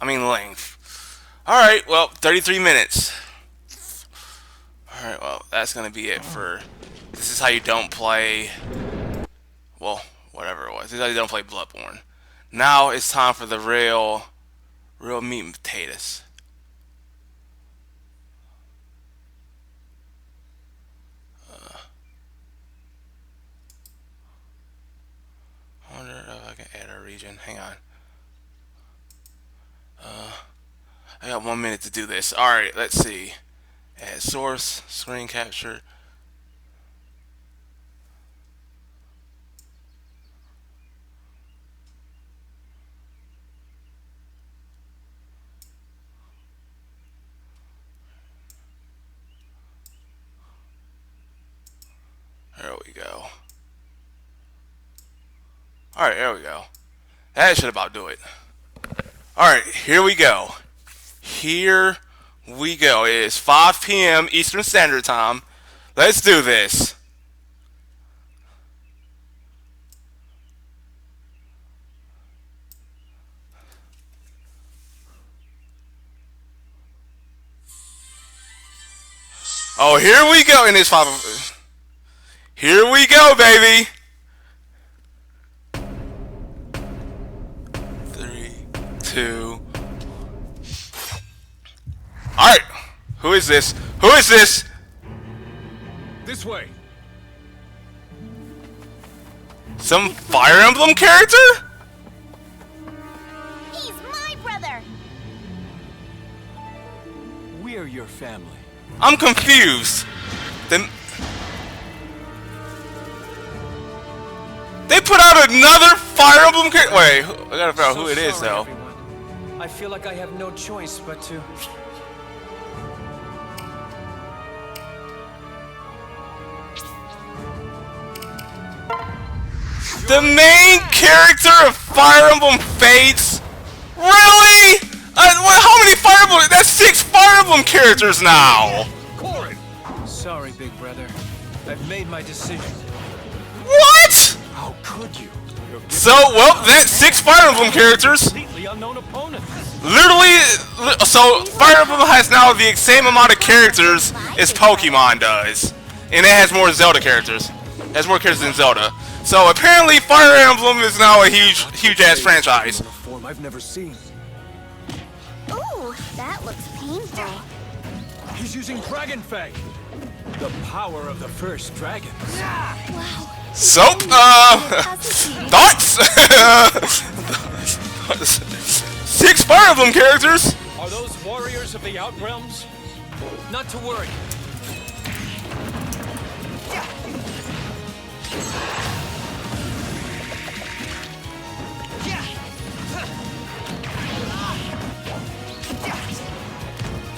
I mean length. Alright, well, 33 minutes. Alright, well, that's gonna be it for... This is how you don't play... Well, whatever it was. This is how you don't play Bloodborne. Now it's time for the real meat and potatoes. I wonder if I can add a region. Hang on. I got 1 minute to do this. Alright, let's see. Add source, screen capture. There we go. Alright, there we go. That should about do it. Alright, here we go. Here we go. It is 5 p.m. Eastern Standard Time. Let's do this. Oh, here we go. And it's 5. Here we go, baby. 3, 2. Alright. Who is this? Who is this? This way. Some Fire Emblem character? He's my brother. We're your family. I'm confused. They put out another Fire Emblem character. Wait, I gotta figure out who it is, though. Everyone. I feel like I have no choice but to. The main character of Fire Emblem Fates? Really? How many Fire Emblem? That's 6 Fire Emblem characters now. Corrin! Sorry, big brother. I've made my decision. What? How could you? So, well, that's 6 Fire Emblem characters. Completely unknown opponents. Literally, so Fire Emblem has now the same amount of characters as Pokemon does. And it has more Zelda characters. It has more characters than Zelda. So apparently Fire Emblem is now a huge ass franchise. In a form I've never seen. Ooh, that looks painful. He's using Dragon Fang. The power of the first dragon. Wow. So, thoughts? 6 Fire Emblem characters. Are those warriors of the Outrealms? Not to worry.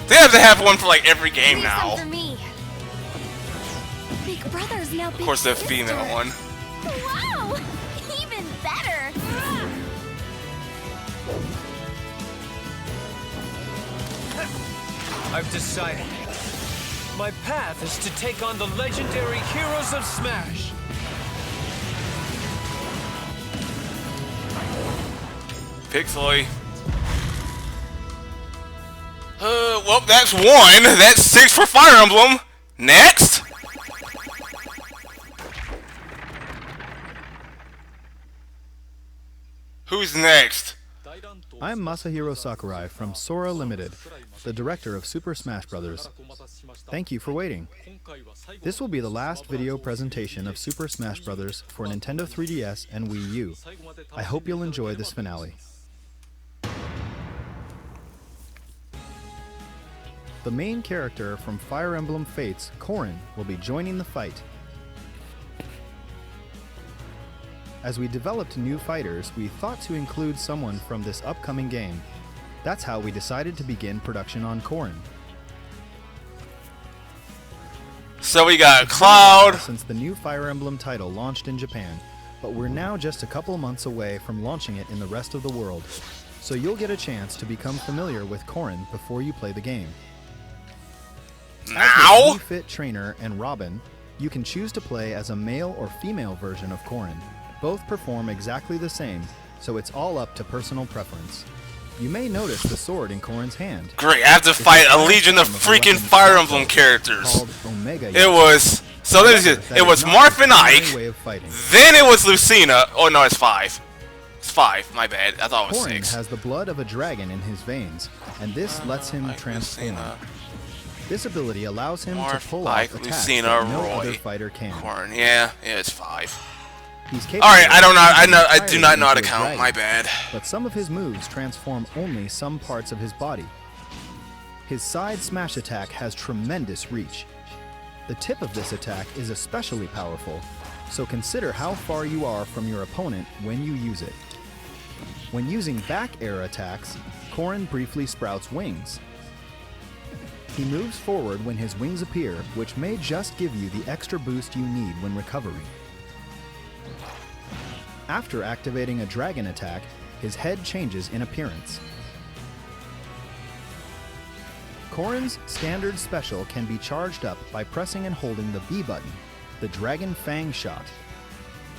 They have to have one for like every game Here's now. some for me. Big brother's now big Of course, the sister. female one. Wow, even better. I've decided. My path is to take on the legendary heroes of Smash. Pixely. Well, that's 1. That's 6 for Fire Emblem. Next. Who's next? I'm Masahiro Sakurai from Sora Limited, the director of Super Smash Bros. Thank you for waiting. This will be the last video presentation of Super Smash Bros. For Nintendo 3DS and Wii U. I hope you'll enjoy this finale. The main character from Fire Emblem Fates, Corrin, will be joining the fight. As we developed new fighters, we thought to include someone from this upcoming game. That's how we decided to begin production on Corrin. So we got Cloud. Since the new Fire Emblem title launched in Japan, but we're now just a couple months away from launching it in the rest of the world. So you'll get a chance to become familiar with Corrin before you play the game. Now? As the Fit Trainer and Robin, you can choose to play as a male or female version of Corrin. Both perform exactly the same, so it's all up to personal preference. You may notice the sword in Corrin's hand. Great, I have to fight a legion of freaking Fire Emblem characters. Called Omega. It was, so this is, That it is was not Marth and the only Ike, way of fighting. then it was Lucina. Oh no, it's 5. It's 5, my bad. I thought it was Corrin 6. has the blood of a dragon in his veins, and this lets him Ike, transform. Lucina, This ability allows him Marth, to pull Ike, off attacks Lucina, that no Roy, other fighter can. Corrin. Yeah, it's 5. He's capable Alright, I of don't know, turning I do entirely not know how to into a count, dragon, my bad. but some of his moves transform only some parts of his body. His side smash attack has tremendous reach. The tip of this attack is especially powerful, so consider how far you are from your opponent when you use it. When using back air attacks, Corrin briefly sprouts wings. He moves forward when his wings appear, which may just give you the extra boost you need when recovering. After activating a dragon attack, his head changes in appearance. Corrin's standard special can be charged up by pressing and holding the B button, the Dragon Fang shot.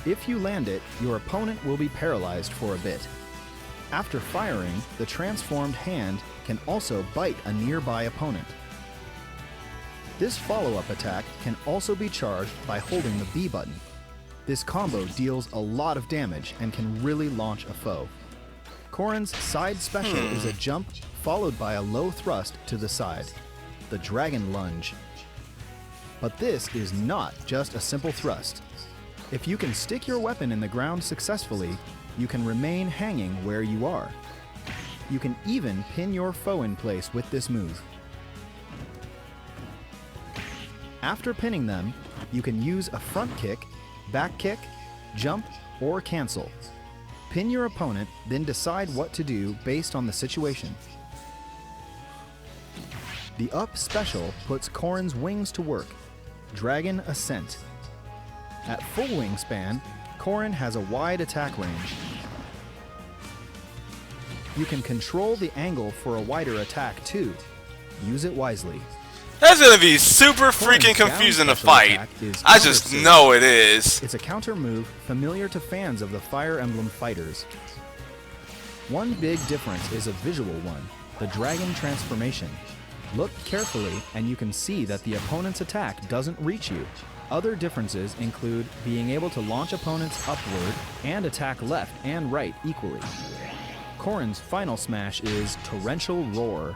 If you land it, your opponent will be paralyzed for a bit. After firing, the transformed hand can also bite a nearby opponent. This follow-up attack can also be charged by holding the B button. This combo deals a lot of damage and can really launch a foe. Corrin's side special is a jump followed by a low thrust to the side, the Dragon Lunge. But this is not just a simple thrust. If you can stick your weapon in the ground successfully, you can remain hanging where you are. You can even pin your foe in place with this move. After pinning them, you can use a front kick, back kick, jump, or cancel. Pin your opponent, then decide what to do based on the situation. The up special puts Corrin's wings to work, Dragon Ascent. At full wingspan, Corrin has a wide attack range. You can control the angle for a wider attack too. Use it wisely. That's gonna be super freaking Corrin's down confusing to special fight. attack is I just Counter Surge. know it is. It's a counter move familiar to fans of the Fire Emblem fighters. One big difference is a visual one, the dragon transformation. Look carefully and you can see that the opponent's attack doesn't reach you. Other differences include being able to launch opponents upward and attack left and right equally. Corrin's final smash is Torrential Roar.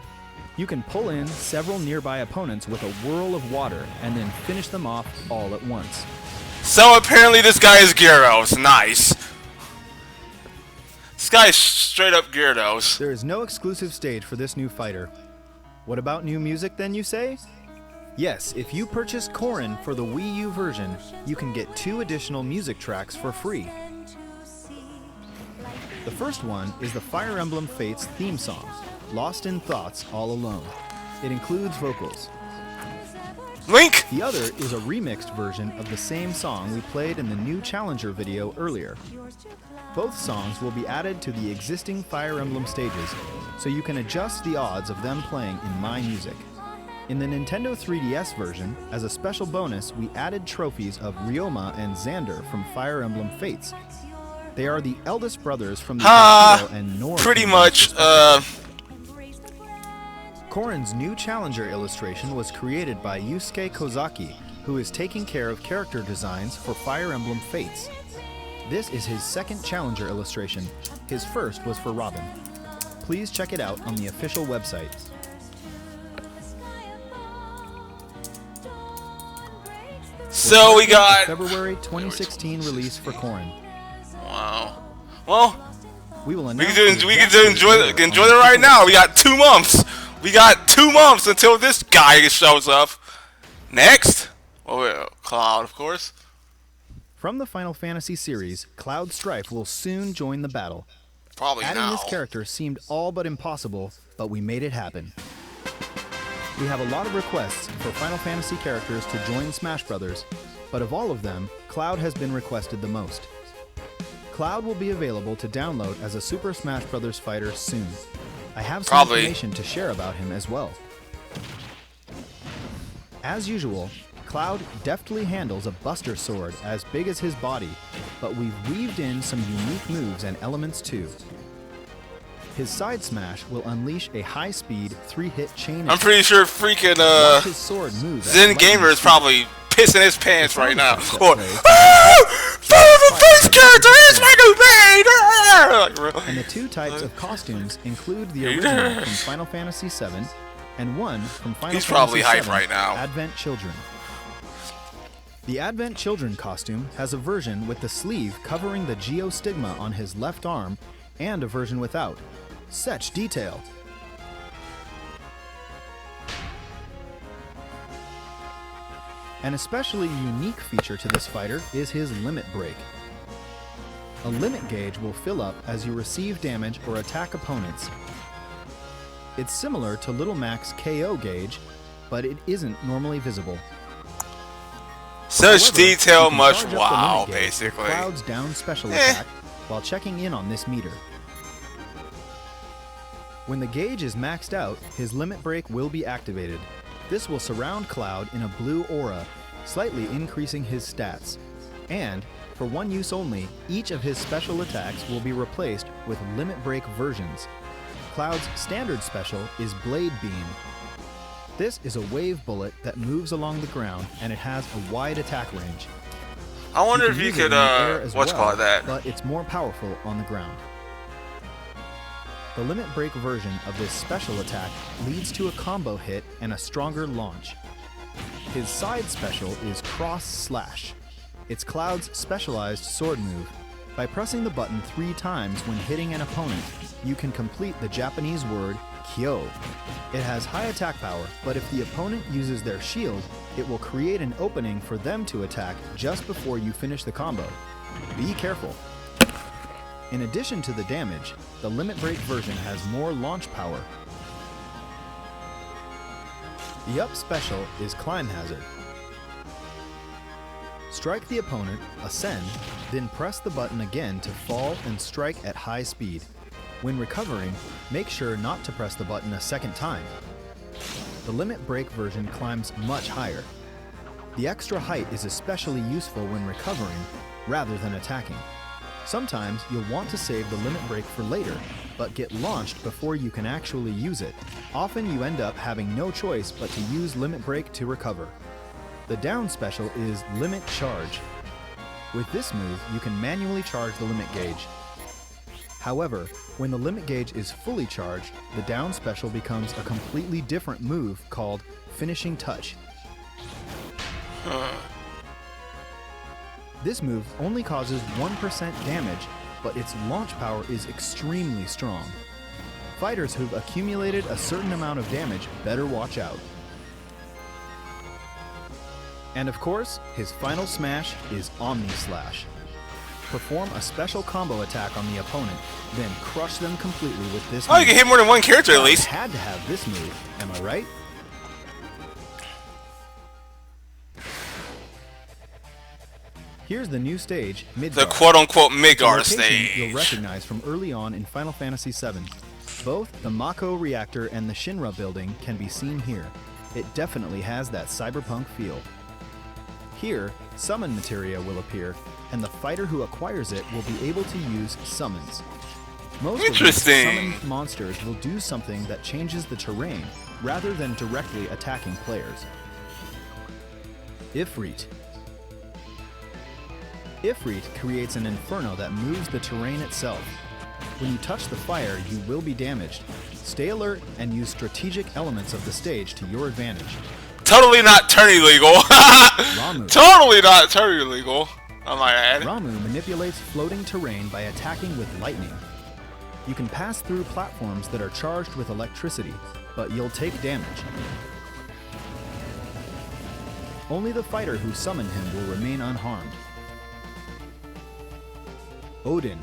You can pull in several nearby opponents with a whirl of water and then finish them off all at once. So apparently this guy is Gyarados. Nice. This guy is straight up Gyarados. There is no exclusive stage for this new fighter. What about new music then, you say? Yes, if you purchase Corrin for the Wii U version, you can get 2 additional music tracks for free. The first one is the Fire Emblem Fates theme song, Lost in Thoughts All Alone. It includes vocals. Link! The other is a remixed version of the same song we played in the new Challenger video earlier. Both songs will be added to the existing Fire Emblem stages, so you can adjust the odds of them playing in My Music. In the Nintendo 3DS version, as a special bonus, we added trophies of Ryoma and Xander from Fire Emblem Fates. They are the eldest brothers from the Akito and Nor Pretty kingdoms, much, respectively. Corrin's new Challenger illustration was created by Yusuke Kozaki, who is taking care of character designs for Fire Emblem Fates. This is his second Challenger illustration. His first was for Robin. Please check it out on the official website. so we got... February 2016 release for Corrin. Wow. Well, We will we announce can the do exact enjoy date it on right now. We got 2 months. We got 2 months until this guy shows up. Next, well, Cloud, of course. From the Final Fantasy series, Cloud Strife will soon join the battle. Probably Adding now. this character seemed all but impossible, but we made it happen. We have a lot of requests for Final Fantasy characters to join Smash Brothers, but of all of them, Cloud has been requested the most. Cloud will be available to download as a Super Smash Bros. Fighter soon. I have some Probably. information to share about him as well. As usual, Cloud deftly handles a Buster Sword as big as his body, but we've weaved in some unique moves and elements too. His side smash will unleash a high-speed 3-hit chain. I'm pretty sure freaking Watch his sword move at Zen lightning Gamer is speed. probably pissing his pants right now. It's Or, almost the face character is my new maid! And the two types of costumes include the original from Final Fantasy VII and one from Final He's Fantasy probably hyped VII, right now. Advent Children. The Advent Children costume has a version with the sleeve covering the geostigma on his left arm and a version without. Such detail. An especially unique feature to this fighter is his limit break. A limit gauge will fill up as you receive damage or attack opponents. It's similar to Little Mac's KO gauge, but it isn't normally visible. Such However, detail, you can much charge up the wow, limit gauge with basically. Cloud's down special attack while checking in on this meter. When the gauge is maxed out, his limit break will be activated. This will surround Cloud in a blue aura, slightly increasing his stats. And, for one use only, each of his special attacks will be replaced with limit break versions. Cloud's standard special is Blade Beam. This is a wave bullet that moves along the ground and it has a wide attack range. I wonder if can you use it could, in the air as what's well, called that? but it's more powerful on the ground. The limit break version of this special attack leads to a combo hit and a stronger launch. His side special is Cross Slash. It's Cloud's specialized sword move. By pressing the button 3 times when hitting an opponent, you can complete the Japanese word Kyo. It has high attack power, but if the opponent uses their shield, it will create an opening for them to attack just before you finish the combo. Be careful. In addition to the damage, the limit break version has more launch power. The up special is Climb Hazard. Strike the opponent, ascend, then press the button again to fall and strike at high speed. When recovering, make sure not to press the button a second time. The limit break version climbs much higher. The extra height is especially useful when recovering rather than attacking. Sometimes you'll want to save the limit break for later, but get launched before you can actually use it. Often you end up having no choice but to use limit break to recover. The down special is Limit Charge. With this move, you can manually charge the limit gauge. However, when the limit gauge is fully charged, the down special becomes a completely different move called Finishing Touch. This move only causes 1% damage, but its launch power is extremely strong. Fighters who've accumulated a certain amount of damage better watch out. And of course, his final smash is Omni Slash. Perform a special combo attack on the opponent, then crush them completely with this Oh, you move. can hit more than one character at least. Had to have this move, am I right? Here's the new stage, Midgar. The quote-unquote The Midgar location stage. you'll recognize from early on in Final Fantasy VII. Both the Mako reactor and the Shinra building can be seen here. It definitely has that cyberpunk feel. Here, summon materia will appear, and the fighter who acquires it will be able to use summons. Most of these Interesting. summoned monsters will do something that changes the terrain, rather than directly attacking players. Ifrit. Ifrit creates an inferno that moves the terrain itself. When you touch the fire, you will be damaged. Stay alert and use strategic elements of the stage to your advantage. Totally not turn illegal. Ramuh. Totally not turn illegal. I might add. Ramuh manipulates floating terrain by attacking with lightning. You can pass through platforms that are charged with electricity, but you'll take damage. Only the fighter who summoned him will remain unharmed. Odin.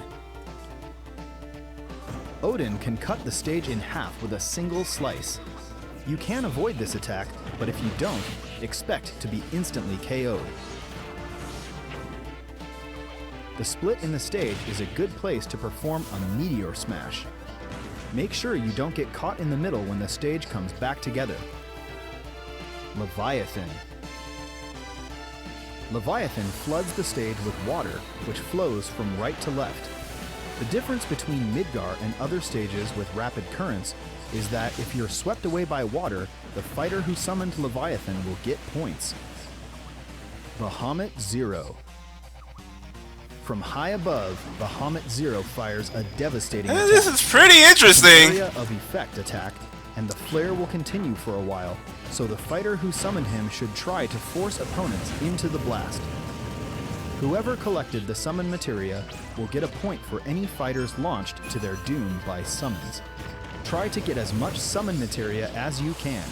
Odin can cut the stage in half with a single slice. You can avoid this attack, but if you don't, expect to be instantly KO'd. The split in the stage is a good place to perform a meteor smash. Make sure you don't get caught in the middle when the stage comes back together. Leviathan. Leviathan floods the stage with water, which flows from right to left. The difference between Midgar and other stages with rapid currents is that if you're swept away by water, the fighter who summoned Leviathan will get points. Bahamut Zero. From high above, Bahamut Zero fires a devastating attack. This is pretty interesting. Area of effect attack, and the flare will continue for a while, so the fighter who summoned him should try to force opponents into the blast. Whoever collected the summon materia will get a point for any fighters launched to their doom by summons. Try to get as much summon materia as you can.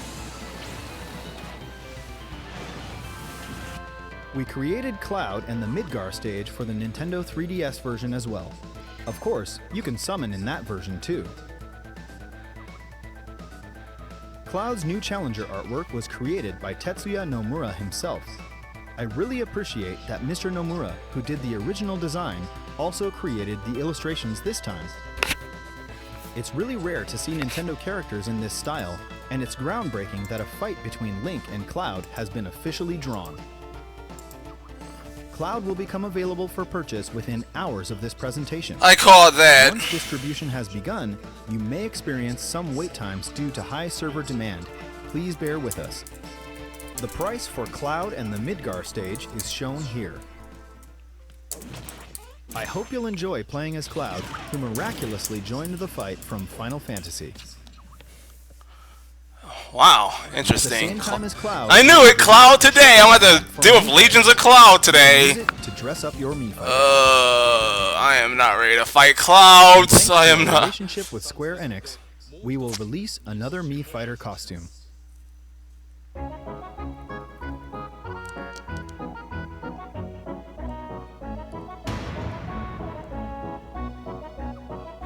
We created Cloud and the Midgar stage for the Nintendo 3DS version as well. Of course, you can summon in that version too. Cloud's new challenger artwork was created by Tetsuya Nomura himself. I really appreciate that Mr. Nomura, who did the original design, also created the illustrations this time. It's really rare to see Nintendo characters in this style, and it's groundbreaking that a fight between Link and Cloud has been officially drawn. Cloud will become available for purchase within hours of this presentation. I call that. Once distribution has begun, you may experience some wait times due to high server demand. Please bear with us. The price for Cloud and the Midgar stage is shown here. I hope you'll enjoy playing as Cloud, who miraculously joined the fight from Final Fantasy. Wow, At the interesting. same time as Cloud, I knew it, Cloud today. I'm going to deal with Legions of Cloud today. use it to dress up your Mii fighter. I am not ready to fight Clouds. Thanks I to am our not. relationship with Square Enix, we will release another Mii fighter costume.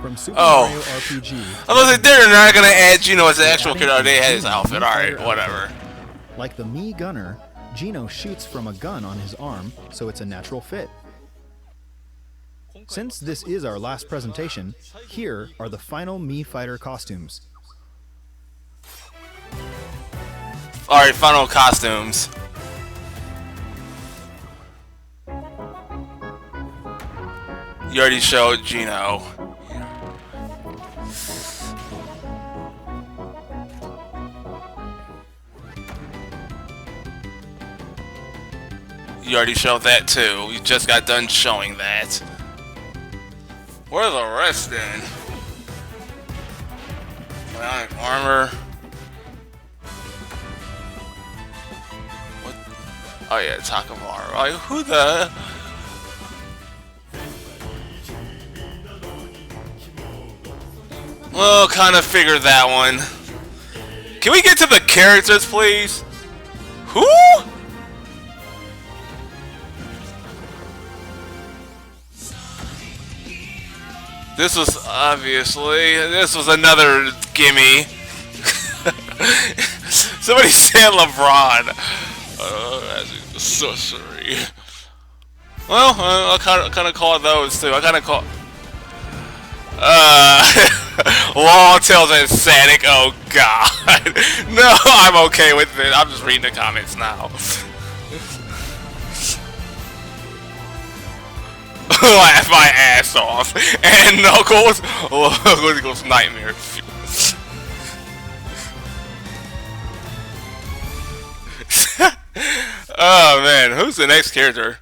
From Super Oh. Mario RPG. I was like, they're not going to add Gino as an actual character. They had his outfit. Alright, whatever. Like the Mii Gunner, Gino shoots from a gun on his arm, so it's a natural fit. Since this is our last presentation, here are the final Mii fighter costumes. Alright, final costumes. You already showed Gino. You already showed that too. You just got done showing that. Where are the rest then? Bionic armor. What? Oh yeah, Takamaru. Like, who the? Well, kind of figured that one. Can we get to the characters, please? Who? This was another gimme. Somebody said LeBron. That's a sorcery. Well, I kind of call those too. I kind of call. Long Tails and Sonic. Oh God. No, I'm okay with it. I'm just reading the comments now. Laugh my ass off. And Knuckles goes nightmare. Oh man, who's the next character?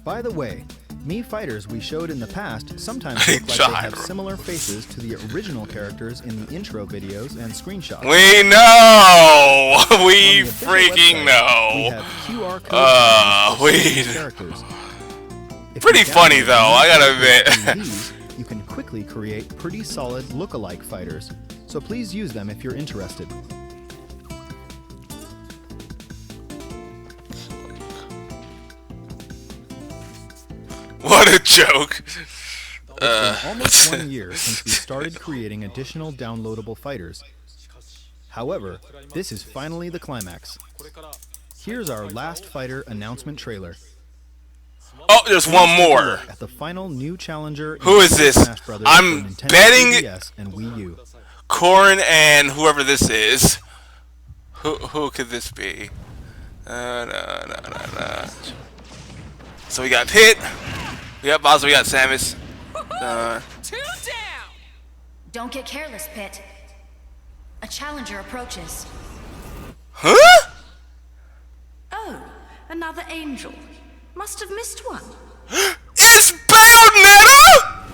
By the way, Mii fighters we showed in the past sometimes look like they have similar faces to the original characters in the intro videos and screenshots. We know! We On the official freaking website, know! We have QR codes for specific characters. If Pretty you funny download though, I gotta these, admit. you can quickly create pretty solid look-alike fighters, so please use them if you're interested. What a joke! It's been almost 1 year since we started creating additional downloadable fighters. However, this is finally the climax. Here's our last fighter announcement trailer. Oh, there's one more. At the final new challenger. Who is this? Smash Brothers I'm for Nintendo betting 3DS and Wii U. Corrin and whoever this is. Who could this be? No. So we got Pit, we got Bowser, we got Samus. Two down! Don't get careless, Pit. A challenger approaches. Huh? Oh, another angel. Must have missed one. It's Bayonetta!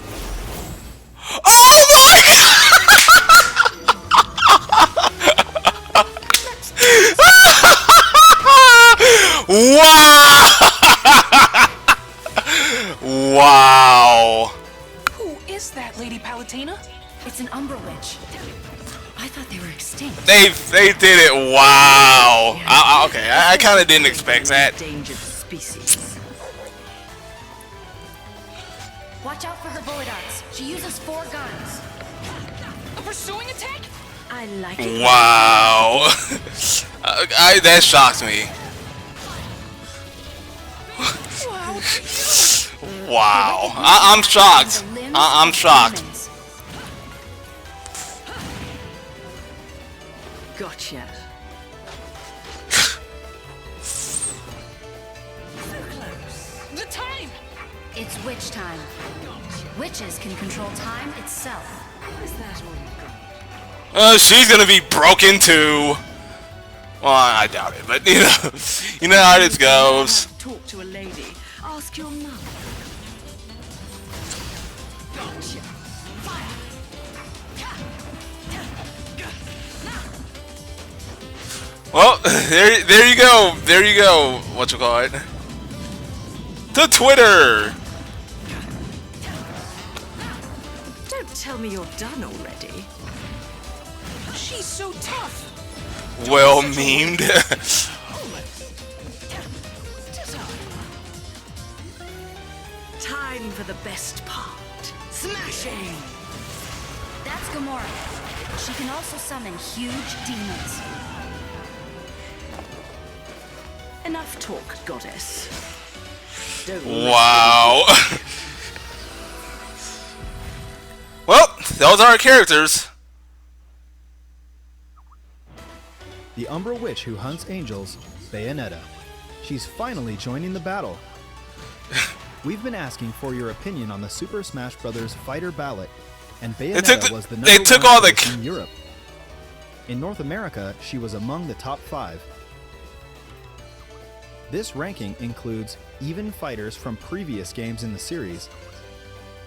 Oh my god! Wow! Wow! Who is that, Lady Palutena? It's an Umbra Witch. I thought they were extinct. They did it! Wow! Okay, I kind of didn't expect that. Endangered species. Watch out for her bullet darts. She uses 4 guns. A pursuing attack? I like it. Wow! That shocks me. Wow! I'm shocked. I'm shocked. Gotcha. The time! It's witch time. Witches can control time itself. Is that all you've got? She's gonna be broken too. Well, I doubt it, but you know how this goes. Talk to a lady. Ask your mother. Gotcha. Well, there you go. There you go. What you call it? To Twitter. Don't tell me you're done already. She's so tough! Well memed. Time for the best part. Smashing! That's Gamora. She can also summon huge demons. Enough talk, goddess. Don't Wow. Well, those are our characters. The Umbra Witch who hunts angels, Bayonetta. She's finally joining the battle. We've been asking for your opinion on the Super Smash Bros. Fighter ballot, and Bayonetta was the number one choice in Europe. In North America, she was among the top 5. This ranking includes even fighters from previous games in the series.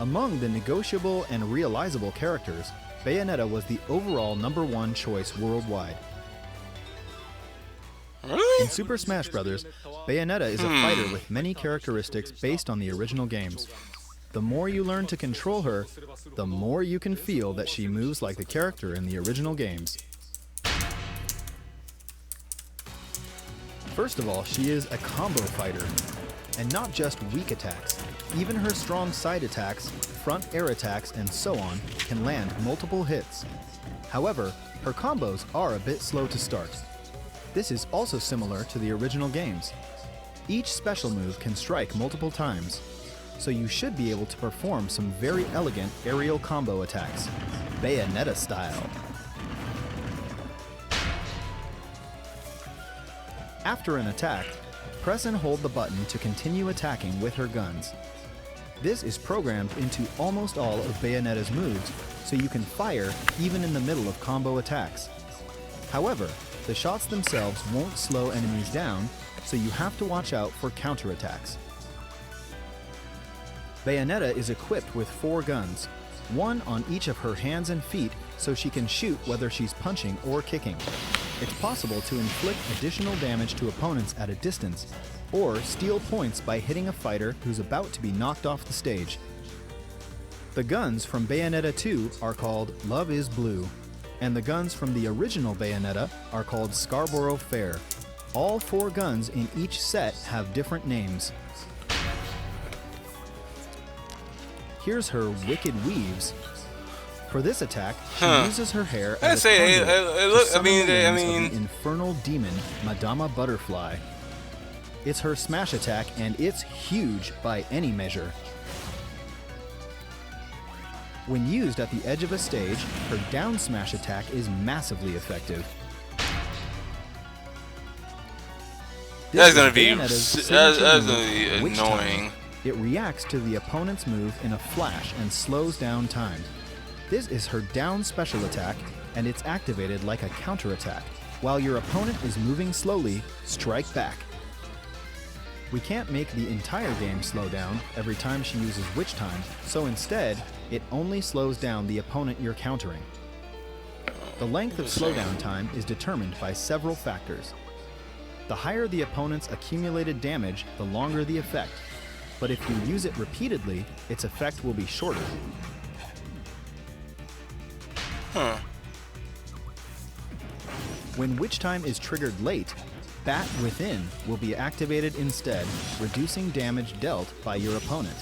Among the negotiable and realizable characters, Bayonetta was the overall number 1 choice worldwide. In Super Smash Bros., Bayonetta is a fighter with many characteristics based on the original games. The more you learn to control her, the more you can feel that she moves like the character in the original games. First of all, she is a combo fighter, and not just weak attacks. Even her strong side attacks, front air attacks, and so on can land multiple hits. However, her combos are a bit slow to start. This is also similar to the original games. Each special move can strike multiple times, so you should be able to perform some very elegant aerial combo attacks, Bayonetta style. After an attack, press and hold the button to continue attacking with her guns. This is programmed into almost all of Bayonetta's moves, so you can fire even in the middle of combo attacks. However, the shots themselves won't slow enemies down, so you have to watch out for counterattacks. Bayonetta is equipped with 4 guns, 1 on each of her hands and feet, so she can shoot whether she's punching or kicking. It's possible to inflict additional damage to opponents at a distance, or steal points by hitting a fighter who's about to be knocked off the stage. The guns from Bayonetta 2 are called Love is Blue, and the guns from the original Bayonetta are called Scarborough Fair. All 4 guns in each set have different names. Here's her Wicked Weaves. For this attack, she uses her hair as a conduit to summon the wings of the infernal demon, Madama Butterfly. It's her smash attack, and it's huge by any measure. When used at the edge of a stage, her down smash attack is massively effective. That's gonna be annoying. It reacts to the opponent's move in a flash and slows down time. This is her down special attack, and it's activated like a counterattack. While your opponent is moving slowly, strike back. We can't make the entire game slow down every time she uses Witch Time, so instead, it only slows down the opponent you're countering. The length of slowdown time is determined by several factors. The higher the opponent's accumulated damage, the longer the effect. But if you use it repeatedly, its effect will be shorter. When Witch Time is triggered late, Bat Within will be activated instead, reducing damage dealt by your opponent.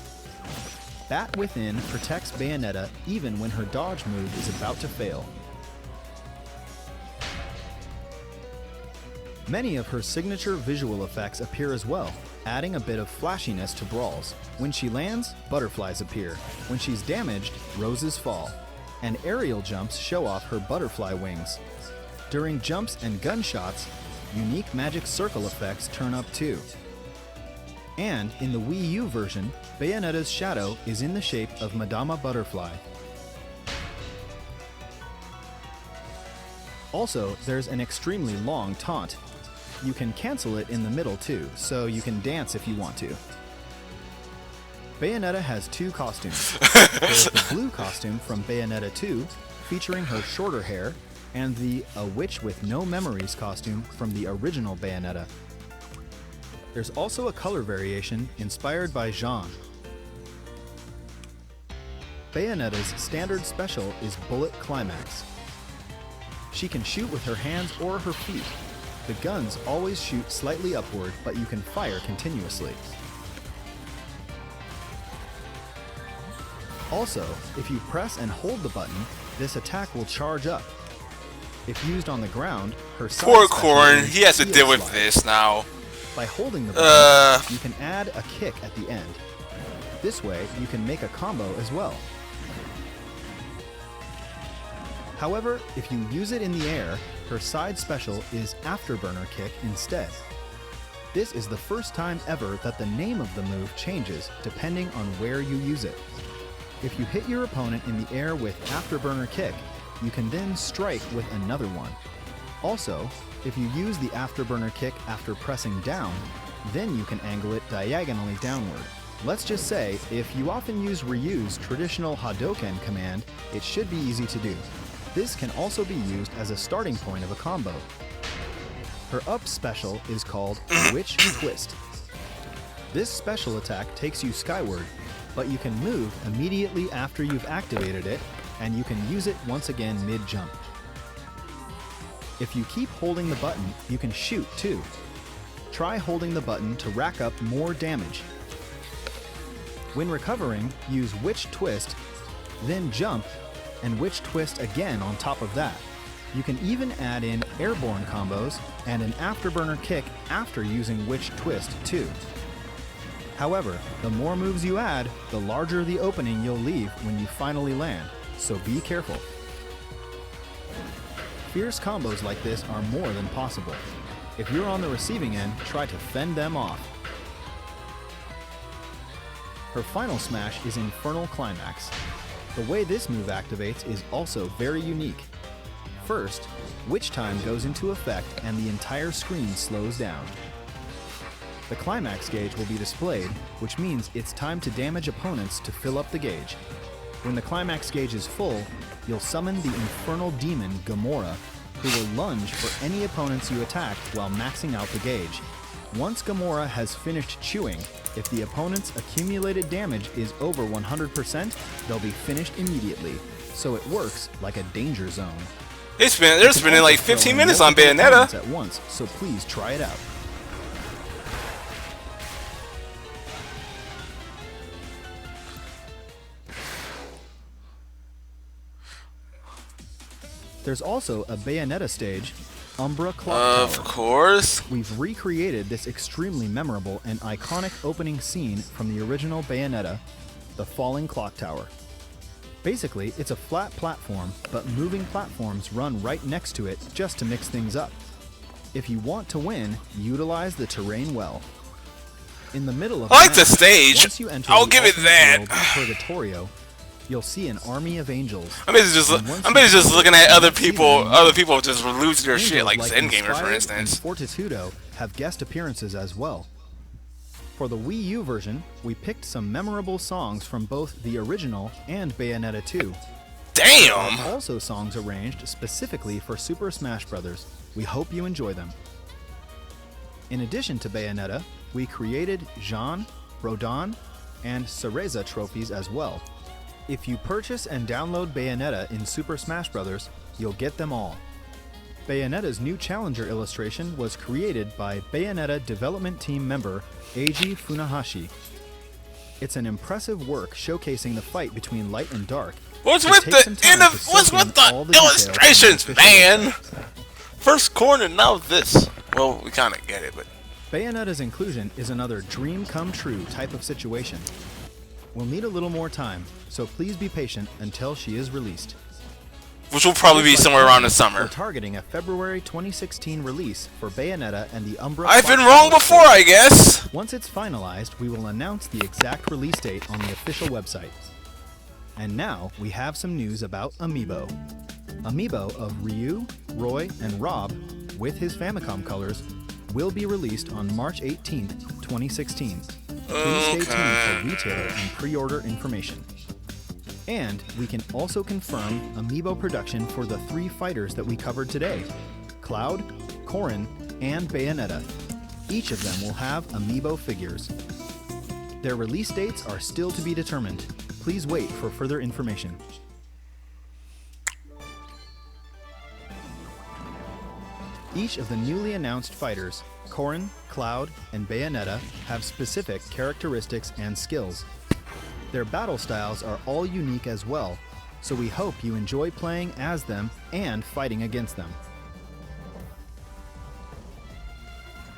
Bat Within protects Bayonetta even when her dodge move is about to fail. Many of her signature visual effects appear as well, adding a bit of flashiness to brawls. When she lands, butterflies appear. When she's damaged, roses fall. And aerial jumps show off her butterfly wings. During jumps and gunshots, unique magic circle effects turn up too. And in the Wii U version, Bayonetta's shadow is in the shape of Madama Butterfly. Also, there's an extremely long taunt. You can cancel it in the middle too, so you can dance if you want to. Bayonetta has two costumes. There's the blue costume from Bayonetta 2, featuring her shorter hair, and the A Witch with No Memories costume from the original Bayonetta. There's also a color variation inspired by Jean. Bayonetta's standard special is Bullet Climax. She can shoot with her hands or her feet. The guns always shoot slightly upward, but you can fire continuously. Also, if you press and hold the button, this attack will charge up. If used on the ground, her side Poor special Corn, is he has to Heel deal with Slide. this now. By holding the button, you can add a kick at the end. This way, you can make a combo as well. However, if you use it in the air, her side special is Afterburner Kick instead. This is the first time ever that the name of the move changes depending on where you use it. If you hit your opponent in the air with Afterburner Kick, you can then strike with another one. Also, if you use the Afterburner Kick after pressing down, then you can angle it diagonally downward. Let's just say, if you often use Ryu's traditional Hadoken command, it should be easy to do. This can also be used as a starting point of a combo. Her up special is called Witch Twist. This special attack takes you skyward, but you can move immediately after you've activated it, and you can use it once again mid-jump. If you keep holding the button, you can shoot too. Try holding the button to rack up more damage. When recovering, use Witch Twist, then jump, and Witch Twist again on top of that. You can even add in airborne combos and an Afterburner Kick after using Witch Twist too. However, the more moves you add, the larger the opening you'll leave when you finally land, so be careful. Fierce combos like this are more than possible. If you're on the receiving end, try to fend them off. Her final smash is Infernal Climax. The way this move activates is also very unique. First, Witch Time goes into effect and the entire screen slows down. The climax gauge will be displayed, which means it's time to damage opponents to fill up the gauge. When the climax gauge is full, you'll summon the infernal demon Gamora, who will lunge for any opponents you attack while maxing out the gauge. Once Gamora has finished chewing, if the opponent's accumulated damage is over 100%, they'll be finished immediately, so it works like a danger zone. They're spending like 15 minutes on Bayonetta. At once, so please try it out. There's also a Bayonetta stage, Umbra Clock Tower. Of course. We've recreated this extremely memorable and iconic opening scene from the original Bayonetta, the Falling Clock Tower. Basically, it's a flat platform, but moving platforms run right next to it just to mix things up. If you want to win, utilize the terrain well. In the middle of I like the map, stage. once you enter I'll the give it alternate that. world of Purgatorio, you'll see an army of angels. I'm basically just looking at other people just losing their shit, like Zen Gamer, for Inspired instance. and Fortitudo have guest appearances as well. For the Wii U version, we picked some memorable songs from both the original and Bayonetta 2. Damn! Also songs arranged specifically for Super Smash Bros. We hope you enjoy them. In addition to Bayonetta, we created Jean, Rodin, and Cereza trophies as well. If you purchase and download Bayonetta in Super Smash Bros., you'll get them all. Bayonetta's new challenger illustration was created by Bayonetta development team member Eiji Funahashi. It's an impressive work showcasing the fight between light and dark. What's It with takes some the time to soak in all the details from the illustrations, official man? website. First corner, now this. Well, we kind of get it, but Bayonetta's inclusion is another dream come true type of situation. We'll need a little more time, so please be patient until she is released. which will probably be somewhere around the We're summer. targeting a February 2016 release for Bayonetta and the Umbra. I've been Fox wrong Force. before, I guess. Once it's finalized, we will announce the exact release date on the official website. And now we have some news about Amiibo. Amiibo of Ryu, Roy, and Rob, with his Famicom colors, will be released on March 18th, 2016. Please stay tuned for retailer and pre-order information. And we can also confirm Amiibo production for the 3 fighters that we covered today: Cloud, Corrin, and Bayonetta. Each of them will have Amiibo figures. Their release dates are still to be determined. Please wait for further information. Each of the newly announced fighters, Corrin, Cloud, and Bayonetta, have specific characteristics and skills. Their battle styles are all unique as well, so we hope you enjoy playing as them and fighting against them.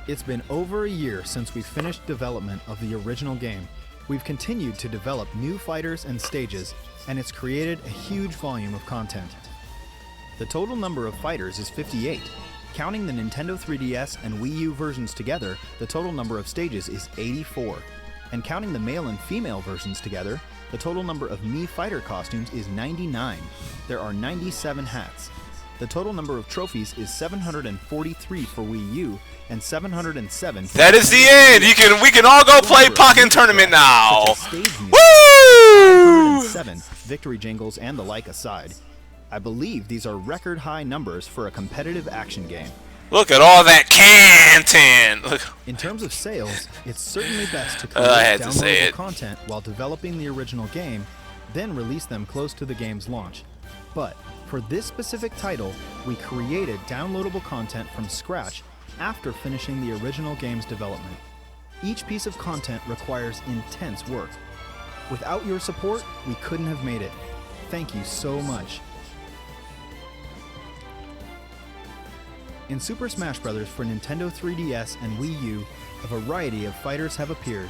It's been over a year since we finished development of the original game. We've continued to develop new fighters and stages, and it's created a huge volume of content. The total number of fighters is 58. Counting the Nintendo 3DS and Wii U versions together, the total number of stages is 84. And counting the male and female versions together, the total number of Mii fighter costumes is 99. There are 97 hats. The total number of trophies is 743 for Wii U and 707 for That is the end. We can all go play Pokken Tournament now. such as stage music, Woo! 7 victory jingles and the like aside. I believe these are record high numbers for a competitive action game. Look at all that content. Look. In terms of sales, it's certainly best to I had create to say downloadable it. content while developing the original game, then release them close to the game's launch. But for this specific title, we created downloadable content from scratch after finishing the original game's development. Each piece of content requires intense work. Without your support, we couldn't have made it. Thank you so much. In Super Smash Bros. For Nintendo 3DS and Wii U, a variety of fighters have appeared,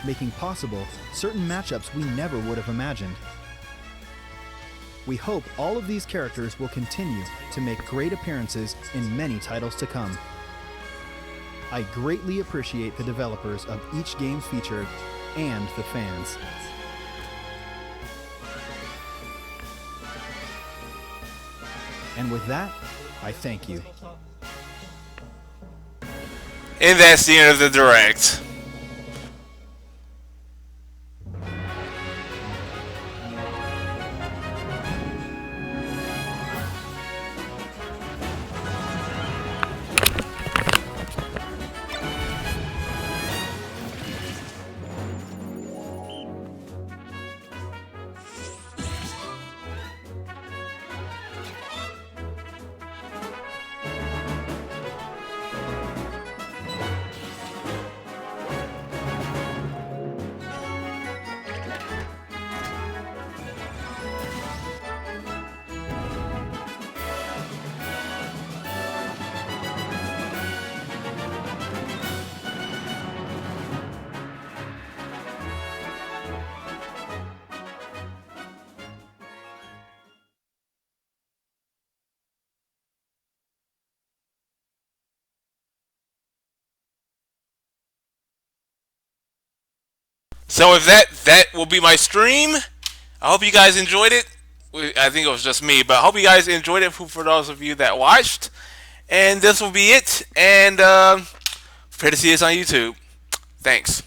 making possible certain matchups we never would have imagined. We hope all of these characters will continue to make great appearances in many titles to come. I greatly appreciate the developers of each game featured and the fans. And with that, I thank you. And that's the end of the direct. So if that will be my stream. I hope you guys enjoyed it. I think it was just me, but I hope you guys enjoyed it for those of you that watched. And this will be it. And prepare to see this on YouTube. Thanks.